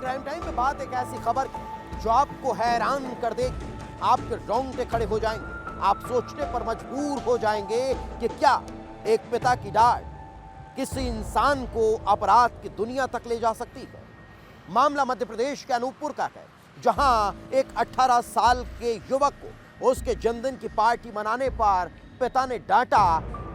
Crime time में बात एक ऐसी खबर की जो आपको हैरान कर देगी, आपके रोंगटे खड़े हो जाएंगे, आप सोचने पर मजबूर हो जाएंगे कि क्या एक पिता की डांट किसी इंसान को अपराध की दुनिया तक ले जा सकती है। मामला मध्य प्रदेश के अनूपपुर का है, जहां एक 18 साल के युवक को उसके जन्मदिन की पार्टी मनाने पर पिता ने डांटा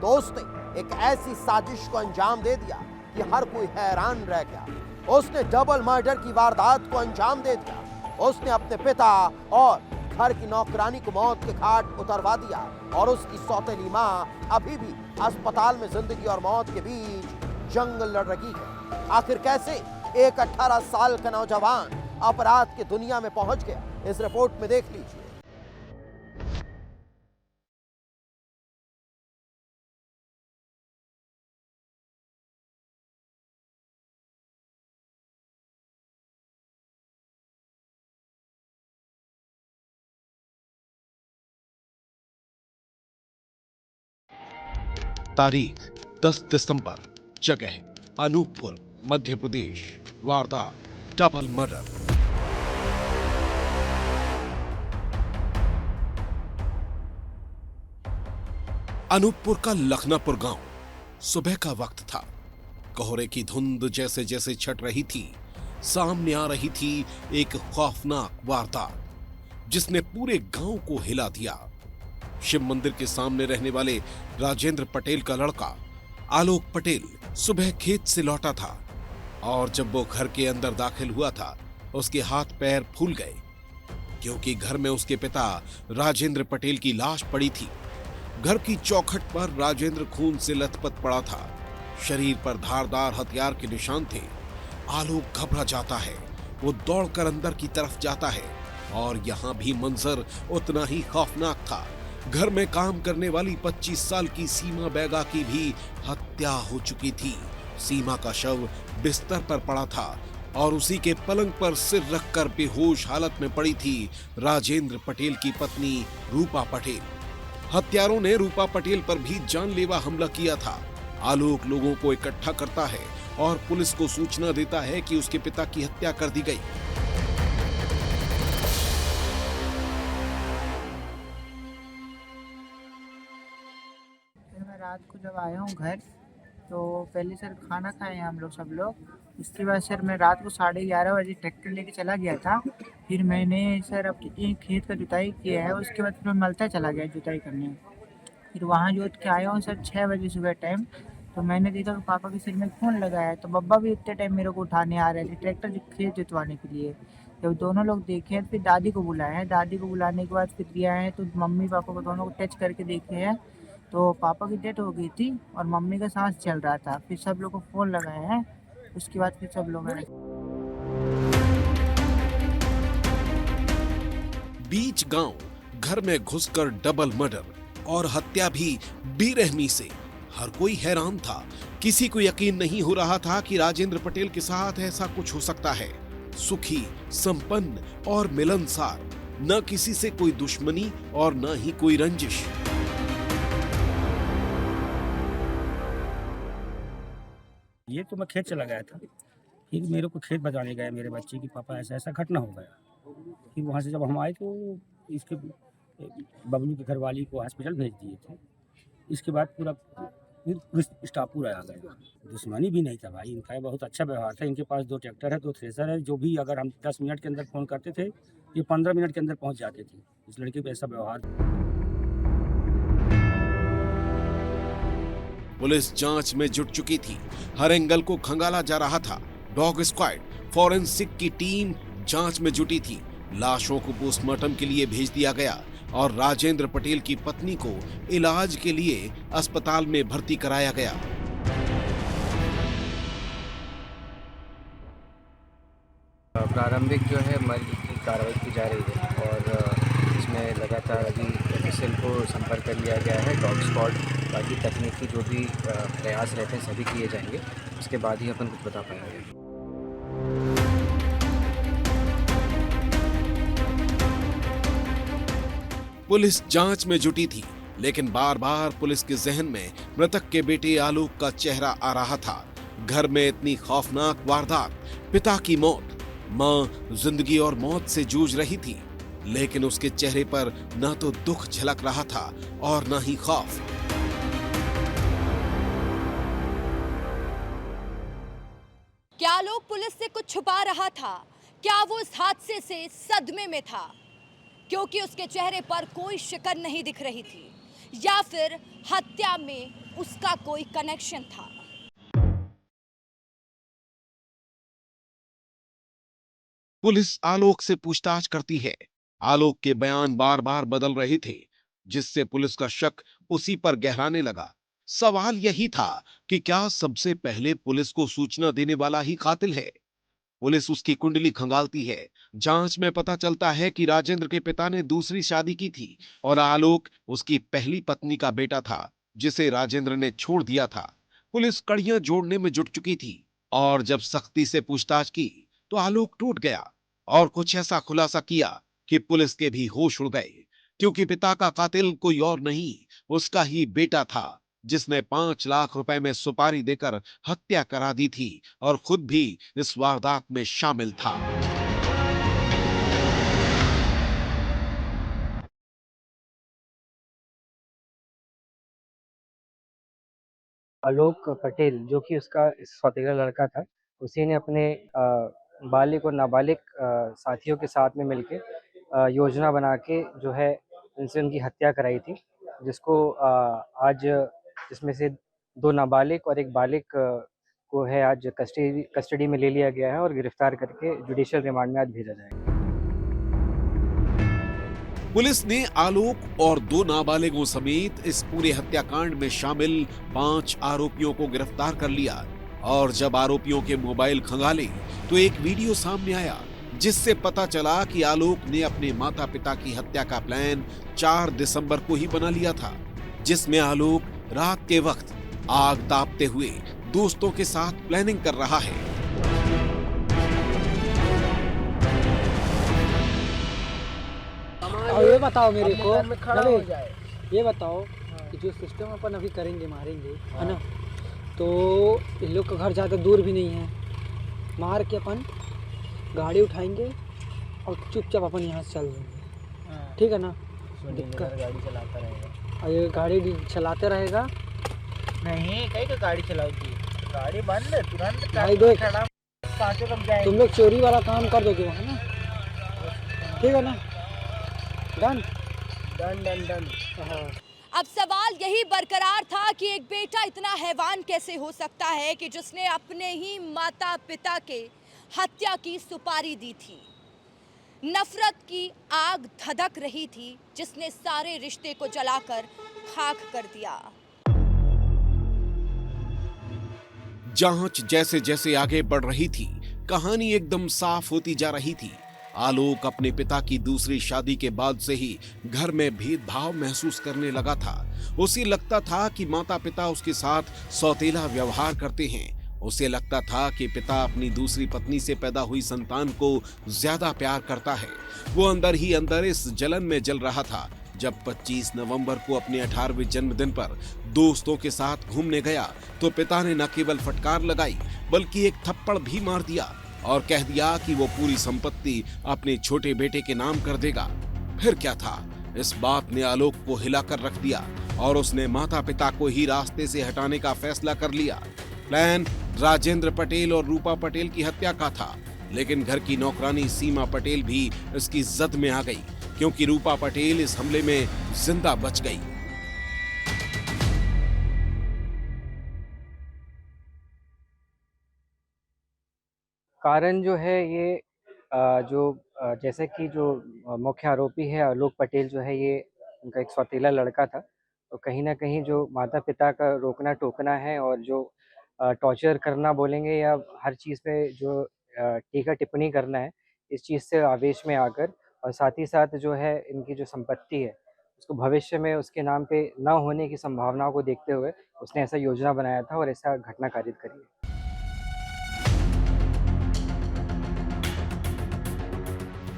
तो उसने एक ऐसी साजिश को अंजाम दे दिया कि हर कोई हैरान रह गया। उसने डबल मर्डर की वारदात को अंजाम दे दिया। उसने अपने पिता और घर की नौकरानी को मौत के घाट उतरवा दिया और उसकी सौतेली मां अभी भी अस्पताल में जिंदगी और मौत के बीच जंग लड़ रही है। आखिर कैसे एक 18 साल का नौजवान अपराध की दुनिया में पहुंच गया, इस रिपोर्ट में देख लीजिए। तारीख 10 दिसंबर, जगह अनूपपुर, मध्य प्रदेश। वारदात डबल मर्डर। अनूपपुर का लखनापुर गांव। सुबह का वक्त था। कोहरे की धुंध जैसे जैसे छट रही थी, सामने आ रही थी एक खौफनाक वारदात जिसने पूरे गांव को हिला दिया। शिव मंदिर के सामने रहने वाले राजेंद्र पटेल का लड़का आलोक पटेल सुबह खेत से लौटा था और जब वो घर के अंदर दाखिल हुआ था, उसके हाथ पैर फूल गए क्योंकि घर में उसके पिता राजेंद्र पटेल की लाश पड़ी थी। घर की चौखट पर राजेंद्र खून से लथपथ पड़ा था। शरीर पर धारदार हथियार के निशान थे। आलोक घबरा जाता है। वो दौड़कर अंदर की तरफ जाता है और यहाँ भी मंजर उतना ही खौफनाक था। घर में काम करने वाली 25 साल की सीमा बैगा की भी हत्या हो चुकी थी। सीमा का शव बिस्तर पर पड़ा था और उसी के पलंग पर सिर रखकर बेहोश हालत में पड़ी थी राजेंद्र पटेल की पत्नी रूपा पटेल। हत्यारों ने रूपा पटेल पर भी जानलेवा हमला किया था। आलोक लोगों को इकट्ठा करता है और पुलिस को सूचना देता है कि उसके पिता की हत्या कर दी गई। रात को जब आया हूँ घर, तो पहले सर खाना खाए हैं हम लोग सब लोग। इसके बाद सर मैं रात को 11:30 बजे ट्रैक्टर लेके चला गया था। फिर मैंने सर अपनी खेत का जुताई किया है, उसके बाद फिर मैं मलता चला गया जुताई करने। फिर वहाँ जोत के आया हूँ सर 6 बजे सुबह टाइम। तो मैंने देखा कि पापा के सिर में खून लगा है। तो बब्बा भी इतने टाइम मेरे को उठाने आ रहे थे ट्रैक्टर खेत जुतवाने के लिए। जब दोनों लोग देखे फिर दादी को बुलाया है। दादी को बुलाने के बाद फिर दिया है, तो मम्मी पापा को दोनों को टच करके देखे हैं तो पापा की डेथ हो गई थी और मम्मी का सांस चल रहा था। फिर सब लोग को फोन लगाए हैं, उसके बाद फिर सब लोग बीच गांव घर में घुसकर डबल मर्डर और हत्या भी बेरहमी से। हर कोई हैरान था। किसी को यकीन नहीं हो रहा था कि राजेंद्र पटेल के साथ ऐसा कुछ हो सकता है। सुखी, संपन्न और मिलनसार, न किसी से कोई दुश्मनी और न ही कोई रंजिश। ये तो मैं खेत चला गया था। फिर मेरे को खेत बजाने गए मेरे बच्चे की पापा ऐसा ऐसा घटना हो गया। फिर वहाँ से जब हम आए तो इसके बबलू की घरवाली को हॉस्पिटल भेज दिए थे। इसके बाद पूरा स्टाफ पूरा आ गया। दुश्मनी भी नहीं था भाई, इनका बहुत अच्छा व्यवहार था। इनके पास 2 ट्रैक्टर है, 2 थ्रेसर है। जो भी अगर हम 10 मिनट के अंदर फ़ोन करते थे, ये 15 मिनट के अंदर पहुँच जाते थे। इस लड़के पे ऐसा व्यवहार। पुलिस जांच में जुट चुकी थी। हर एंगल को खंगाला जा रहा था। डॉग स्क्वाड, फॉरेंसिक की टीम जांच में जुटी थी। लाशों को पोस्टमार्टम के लिए भेज दिया गया और राजेंद्र पटेल की पत्नी को इलाज के लिए अस्पताल में भर्ती कराया गया। प्रारंभिक जो है मर्डर की कार्रवाई की जा रही है और इसमें लगातार अभी एफएसएल को संपर्क कर लिया गया है। डॉग स्क्वाड, बाकी तकनीकी जो भी प्रयास रहते हैं सभी किए जाएंगे। उसके बाद ही अपन कुछ बता पाएंगे। पुलिस जांच में जुटी थी, लेकिन बार बार पुलिस के जहन में मृतक के बेटे आलोक का चेहरा आ रहा था। घर में इतनी खौफनाक वारदात, पिता की मौत, मां जिंदगी और मौत से जूझ रही थी, लेकिन उसके चेहरे पर ना तो दुख झलक रहा था और ना ही खौफ। क्या आलोक पुलिस से कुछ छुपा रहा था? क्या वो इस हादसे से सदमे में था? क्योंकि उसके चेहरे पर कोई शिकन नहीं दिख रही थी, या फिर हत्या में उसका कोई कनेक्शन था? पुलिस आलोक से पूछताछ करती है। आलोक के बयान बार बार बदल रहे थे, जिससे पुलिस का शक उसी पर गहराने लगा। सवाल यही था कि क्या सबसे पहले पुलिस को सूचना देने वाला ही कातिल है? पुलिस उसकी कुंडली खंगालती है। जांच में पता चलता है कि राजेंद्र के पिता ने दूसरी शादी की थी और आलोक उसकी पहली पत्नी का बेटा था, जिसे राजेंद्र ने छोड़ दिया था। पुलिस कड़ियां जोड़ने में जुट चुकी थी और जब सख्ती से पूछताछ की तो आलोक टूट गया और कुछ ऐसा खुलासा किया कि पुलिस के भी होश उड़ गए, क्योंकि पिता का कातिल कोई और नहीं, उसका ही बेटा था, जिसने 5 लाख रुपए में सुपारी देकर हत्या करा दी थी और खुद भी इस वारदात में शामिल था। आलोक पटेल जो कि उसका सौतेला लड़का था, उसी ने अपने बालिग और नाबालिग साथियों के साथ में मिलके योजना बना के जो है उनसे उनकी हत्या कराई थी, जिसको आज इसमें से 2 नाबालिग और 1 बालिग को है आज कस्टडी में ले लिया गया है और गिरफ्तार करके जुडिशियल रिमांड में आज भेजा जाएगा। पुलिस ने आलोक और 2 नाबालिगों समेत इस पूरे हत्याकांड में शामिल 5 आरोपियों को गिरफ्तार कर लिया और जब आरोपियों के मोबाइल खंगाले तो एक वीडियो सामने आया, जिससे पता चला कि आलोक ने अपने माता पिता की हत्या का प्लान 4 दिसंबर को ही बना लिया था, जिसमें आलोक रात के वक्त आग तापते हुए दोस्तों के साथ प्लानिंग कर रहा है। और ये बताओ मेरे को, ये बताओ कि जो सिस्टम अपन अभी करेंगे, मारेंगे, है ना, तो इन लोग का घर ज़्यादा दूर भी नहीं है, मार के अपन गाड़ी उठाएंगे और चुपचाप अपन यहाँ से चल देंगे, ठीक है ना। दिक्कत गाड़ी चलाता रहेगा और ये गाड़ी चलाते रहेगा नहीं, कहीं का गाड़ी चलाओगी? गाड़ी बंद है तुरंत। भाई देख, पाँचों लोग जाएंगे। तुम लोग चोरी वाला काम कर दोगे, है ना, ठीक है ना। Done done done done. हाँ। अब सवाल यही बरकरार था कि एक बेटा इतना हैवान कैसे हो सकता है कि जिसने अपने ही माता पिता के हत्या की सुपारी दी थी। नफरत की आग धधक रही थी, जिसने सारे रिश्ते को जलाकर खाक कर दिया। जांच जैसे जैसे आगे बढ़ रही थी, कहानी एकदम साफ होती जा रही थी। आलोक अपने पिता की दूसरी शादी के बाद से ही घर में भेदभाव महसूस करने लगा था। उसे लगता था कि माता पिता उसके साथ सौतेला व्यवहार करते हैं। उसे लगता था कि पिता अपनी दूसरी पत्नी से पैदा हुई संतान को ज्यादा प्यार करता है। वो अंदर ही अंदर इस जलन में जल रहा था जब 25 नवंबर को अपने 18वें जन्मदिन पर दोस्तों के साथ घूमने गया तो पिता ने न केवल फटकार लगाई बल्कि एक थप्पड़ भी मार दिया और कह दिया कि वो पूरी संपत्ति अपने छोटे बेटे के नाम कर देगा। फिर क्या था, इस बात ने आलोक को हिलाकर रख दिया और उसने माता पिता को ही रास्ते से हटाने का फैसला कर लिया। प्लान राजेंद्र पटेल और रूपा पटेल की हत्या का था, लेकिन घर की नौकरानी सीमा पटेल भी इसकी जद में आ गई, क्योंकि रूपा पटेल इस हमले में जिंदा बच गई। कारण जो है ये जैसे कि जो मुख्य आरोपी है आलोक पटेल जो है, ये उनका एक सौतेला लड़का था, तो कहीं ना कहीं जो माता पिता का रोकना टोकना है और जो टॉर्चर करना बोलेंगे या हर चीज़ पे जो टीका टिप्पणी करना है, इस चीज़ से आवेश में आकर और साथ ही साथ जो है इनकी जो संपत्ति है उसको भविष्य में उसके नाम पे ना होने की संभावनाओं को देखते हुए उसने ऐसा योजना बनाया था और ऐसा घटना कारित करी है।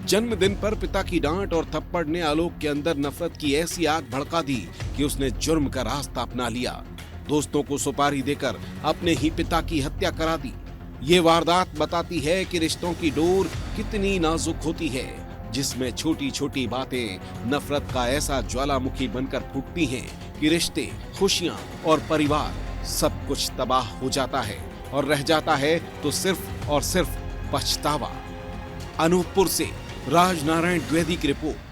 जन्मदिन पर पिता की डांट और थप्पड़ ने आलोक के अंदर नफरत की ऐसी आग भड़का दी कि उसने जुर्म का रास्ता अपना लिया। दोस्तों को सुपारी देकर अपने ही पिता की हत्या करा दी। ये वारदात बताती है कि रिश्तों की डोर कितनी नाजुक होती है, जिसमें छोटी छोटी बातें नफरत का ऐसा ज्वालामुखी बनकर फूटती हैं कि रिश्ते, खुशियां और परिवार सब कुछ तबाह हो जाता है और रह जाता है तो सिर्फ और सिर्फ पछतावा। अनूपपुर से राजनारायण द्विवेदी की रिपोर्ट।